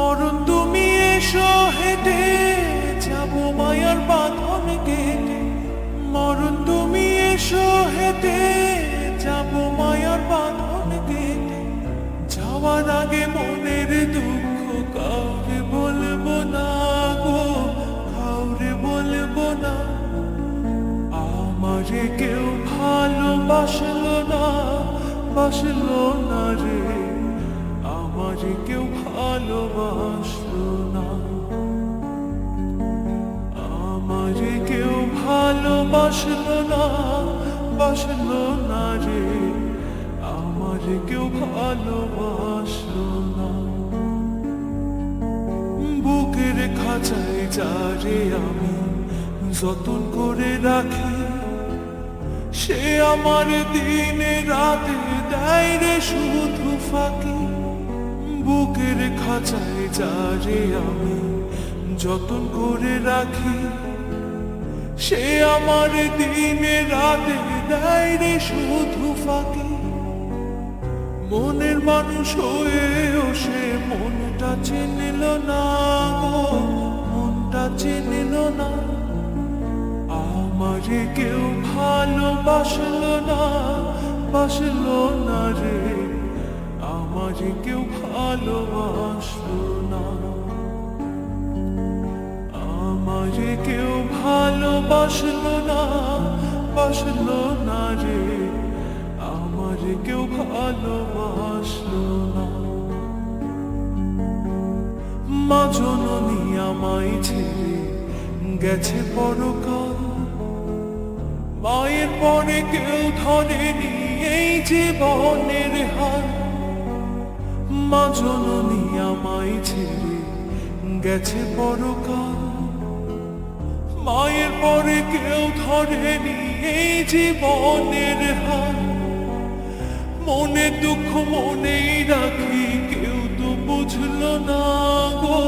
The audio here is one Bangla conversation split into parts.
মরণ তুমি এসো হেঁটে যাব মায়ার বাঁধন কেটে। মরণ তুমি এসো হেঁটে যাব মায়ার বাঁধন কেটে। যাওয়ার আগে মনের দুঃখ কাউরে বলবো না গো, কাউরে বলবো না। আমারে কেউ ভালোবাসলো না, বাসলো না রে, আমারে কেউ ভালোবাসলো না। আমারে কেউ ভালোবাসলো না, বাসলো না রে, আমারে কেউ ভালোবাসলো না। বুকের খাঁচায় যারে আমি যতন করে রাখি, সে আমার দিনে রাতে দেয় রে শুধু ফাঁকি। বুকের খাঁচায় যারে আমি যতন করে রাখি, সে আমার দিনে রাতে দেয় রে শুধু ফাঁকি। মনের মানুষ হয়েও সে মনটা চিনিল না গো, মনটা চিনিল না। আমারে কেউ ভালোবাসলো না, বাসলো না রে, আমারে কেউ ভালোবাসলো না। আমারে কেউ ভালোবাসলো না, বাসলো না রে, আমারে কেউ ভালোবাসলো না। মা জননী আমায় ছেড়ে গেছে পরকাল, মায়ের পরে কেউ ধরেনি এই জীবনের হাল। মা জননী আমায় ছেড়ে গেছে পরকাল, মায়ের পরে কেউ ধরেনি এই জীবনের হাল। মনের দুঃখ মনেই রাখি, কেউ তো বুঝলো না গো,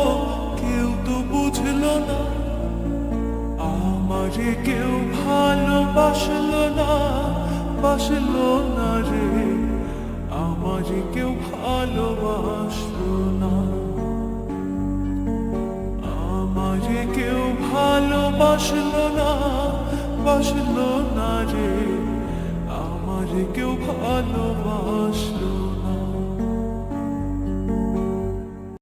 কেউ তো বুঝলো না। আমারে কেউ ভালোবাসলো না, বাসলো না রে, আমারে কেউ ভালোবাসলো না। আমারে কেউ ভালোবাসলো না, বাসলো না রে, আমারে কেউ ভালোবাসলো